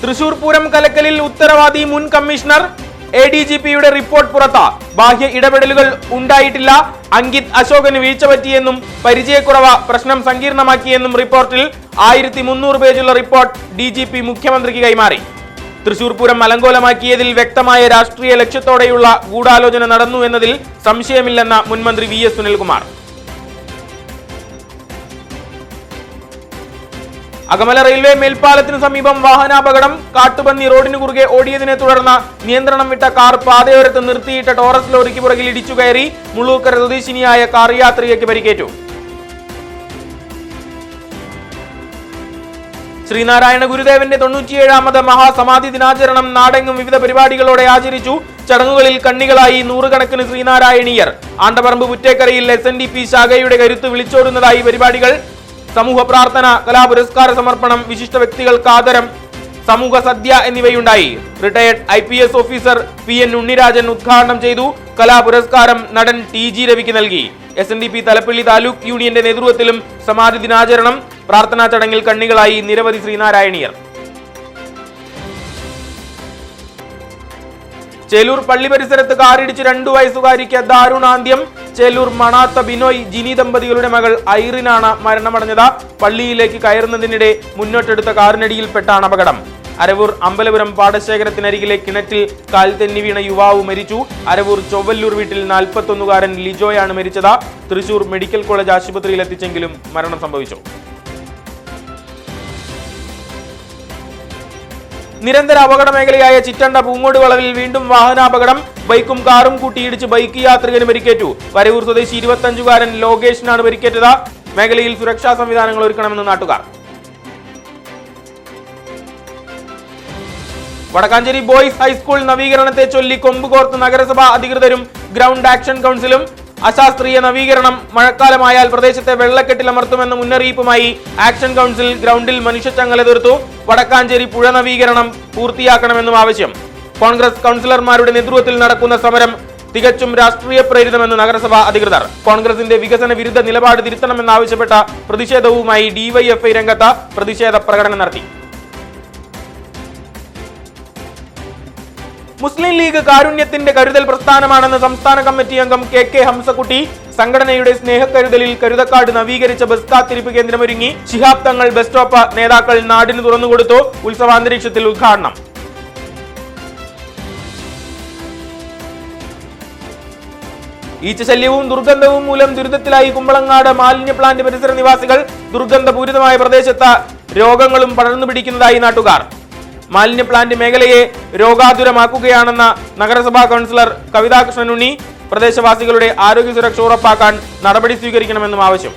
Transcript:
തൃശൂർ പൂരം കലക്കലിൽ ഉത്തരവാദി മുൻ commissioner ADGPയുടെ report പുറത്ത്. ബാഹ്യ ഇടപെടലുകൾ ഉണ്ടായിട്ടില്ല. അങ്കിത് അശോകന് വീഴ്ച പറ്റിയെന്നും പരിചയക്കുറവ് പ്രശ്നം സങ്കീർണമാക്കിയെന്നും റിപ്പോർട്ടിൽ 1300 പേജുള്ള റിപ്പോർട്ട് DGP മുഖ്യമന്ത്രിക്ക് കൈമാറി. തൃശൂർ പൂരം അലങ്കോലമാക്കിയതിൽ വ്യക്തമായ രാഷ്ട്രീയ ലക്ഷ്യത്തോടെയുള്ള ഗൂഢാലോചന നടന്നു എന്നതിൽ സംശയമില്ലെന്ന മുൻമന്ത്രി VS സുനിൽകുമാർ. അകമല റെയിൽവേ മേൽപ്പാലത്തിന് സമീപം വാഹനാപകടം. കാട്ടുപന്നി റോഡിന് കുറുകെ ഓടിയതിനെ തുടർന്ന് നിയന്ത്രണം വിട്ട കാർ പാതയോരത്ത് നിർത്തിയിട്ട ടോറസ് ലോറിക്ക് പുറകിൽ ഇടിച്ചു കയറി. മുള്ളൂർക്കര സ്വദേശിനിയായ കാർ യാത്രികയ്ക്ക് പരിക്കേറ്റു. ശ്രീനാരായണ ഗുരുദേവന്റെ 97ാമത് മഹാസമാധി ദിനാചരണം നാടെങ്ങും വിവിധ പരിപാടികളോടെ ആചരിച്ചു. ചടങ്ങുകളിൽ കണ്ണികളായി നൂറുകണക്കിന് ശ്രീനാരായണീയർ. ആണ്ടപറമ്പ് പുറ്റേക്കരയിൽ SNDP ശാഖയുടെ കരുത്ത് വിളിച്ചോടുന്നതായി പരിപാടികൾ. സമൂഹ പ്രാർത്ഥന, കലാപുരസ്കാര സമർപ്പണം, വിശിഷ്ട വ്യക്തികൾക്ക് ആദരം, സമൂഹ സദ്യ എന്നിവയുണ്ടായി. Retired IPS officer PN Unnirajan ഉദ്ഘാടനം ചെയ്തു. കലാപുരസ്കാരം നടൻ TG രവിക്ക് നൽകി. SNDP തലപ്പള്ളി താലൂക്ക് യൂണിയന്റെ നേതൃത്വത്തിലും സമാധി ദിനാചരണം. പ്രാർത്ഥനാ ചടങ്ങിൽ കണ്ണികളായി നിരവധി ശ്രീനാരായണീയർ. ചേലൂർ പള്ളി പരിസരത്ത് കാറിടിച്ച് 2 വയസ്സുകാരിക്ക് ദാരുണാന്ത്യം. ചേലൂർ മണാത്ത ബിനോയ് ജിനി ദമ്പതികളുടെ മകൾ ഐറിനാണ് മരണമടഞ്ഞത്. പള്ളിയിലേക്ക് കയറുന്നതിനിടെ മുന്നോട്ടെടുത്ത കാറിനടിയിൽപ്പെട്ടാണ് അപകടം. അരവൂർ അമ്പലപുരം പാടശേഖരത്തിനരികിലെ കിണറ്റിൽ കാൽ തെന്നി വീണ യുവാവ് മരിച്ചു. അരവൂർ ചൊവ്വല്ലൂർ വീട്ടിൽ 41-കാരൻ ലിജോയാണ് മരിച്ചത്. തൃശൂർ മെഡിക്കൽ കോളേജ് ആശുപത്രിയിൽ എത്തിച്ചെങ്കിലും മരണം സംഭവിച്ചു. നിരന്തര അപകട മേഖലയായ ചിറ്റണ്ട പൂങ്ങോട് വളവിൽ വീണ്ടും വാഹനാപകടം. ബൈക്കും കാറും കൂട്ടിയിടിച്ച് ബൈക്ക് യാത്രികന് പരിക്കേറ്റു. വരവൂർ സ്വദേശി 25-കാരൻ ലോകേഷിനാണ് പരിക്കേറ്റത്. മേഖലയിൽ സുരക്ഷാ സംവിധാനങ്ങൾ ഒരുക്കണമെന്ന് നാട്ടുകാർ. വടക്കാഞ്ചേരി ബോയ്സ് ഹൈസ്കൂൾ നവീകരണത്തെ ചൊല്ലി കൊമ്പുകോർത്ത് നഗരസഭാ അധികൃതരും ഗ്രൗണ്ട് ആക്ഷൻ കൗൺസിലും. അശാസ്ത്രീയ നവീകരണം. മഴക്കാലമായാൽ പ്രദേശത്തെ വെള്ളക്കെട്ടിലമർത്തുമെന്ന മുന്നറിയിപ്പുമായി ആക്ഷൻ കൗൺസിൽ ഗ്രൗണ്ടിൽ മനുഷ്യച്ചങ്ങല തീർത്തു. വടക്കാഞ്ചേരി പുഴ നവീകരണം പൂർത്തിയാക്കണമെന്നും ആവശ്യം. കോൺഗ്രസ് കൗൺസിലർമാരുടെ നേതൃത്വത്തിൽ നടക്കുന്ന സമരം തികച്ചും രാഷ്ട്രീയ പ്രേരിതമെന്ന് നഗരസഭാ അധികൃതർ. കോൺഗ്രസിന്റെ വികസന വിരുദ്ധ നിലപാട് തിരുത്തണമെന്നാവശ്യപ്പെട്ട പ്രതിഷേധവുമായി DYFI രംഗത്ത് പ്രതിഷേധ പ്രകടനം നടത്തി. മുസ്ലിം ലീഗ് കാരുണ്യത്തിന്റെ കരുതൽ പ്രസ്ഥാനമാണെന്ന് സംസ്ഥാന കമ്മിറ്റി അംഗം KK ഹംസക്കുട്ടി. സംഘടനയുടെ സ്നേഹക്കരുതലിൽ കരുതക്കാട് നവീകരിച്ച ബസ് കാത്തിരിപ്പ് കേന്ദ്രമൊരുങ്ങി. ശിഹാബ് തങ്ങൾ ബസ് സ്റ്റോപ്പ് നേതാക്കൾ നാടിന് തുറന്നുകൊടുത്തു. ഉത്സവാന്തരീക്ഷത്തിൽ ഉദ്ഘാടനം. ഈച്ചശല്യവും ദുർഗന്ധവും മൂലം ദുരിതത്തിലായി കുമ്പളങ്ങാട് മാലിന്യ പ്ലാന്റ് പരിസര നിവാസികൾ. ദുർഗന്ധപൂരിതമായ പ്രദേശത്ത് രോഗങ്ങളും പടർന്നു പിടിക്കുന്നതായി നാട്ടുകാർ. മാലിന്യ പ്ലാന്റ് മേഖലയെ രോഗാതുരമാക്കുകയാണെന്ന നഗരസഭാ കൗൺസിലർ കവിതാകൃഷ്ണൻ ഉണ്ണി. പ്രദേശവാസികളുടെ ആരോഗ്യ സുരക്ഷ ഉറപ്പാക്കാൻ നടപടി സ്വീകരിക്കണമെന്നും ആവശ്യം.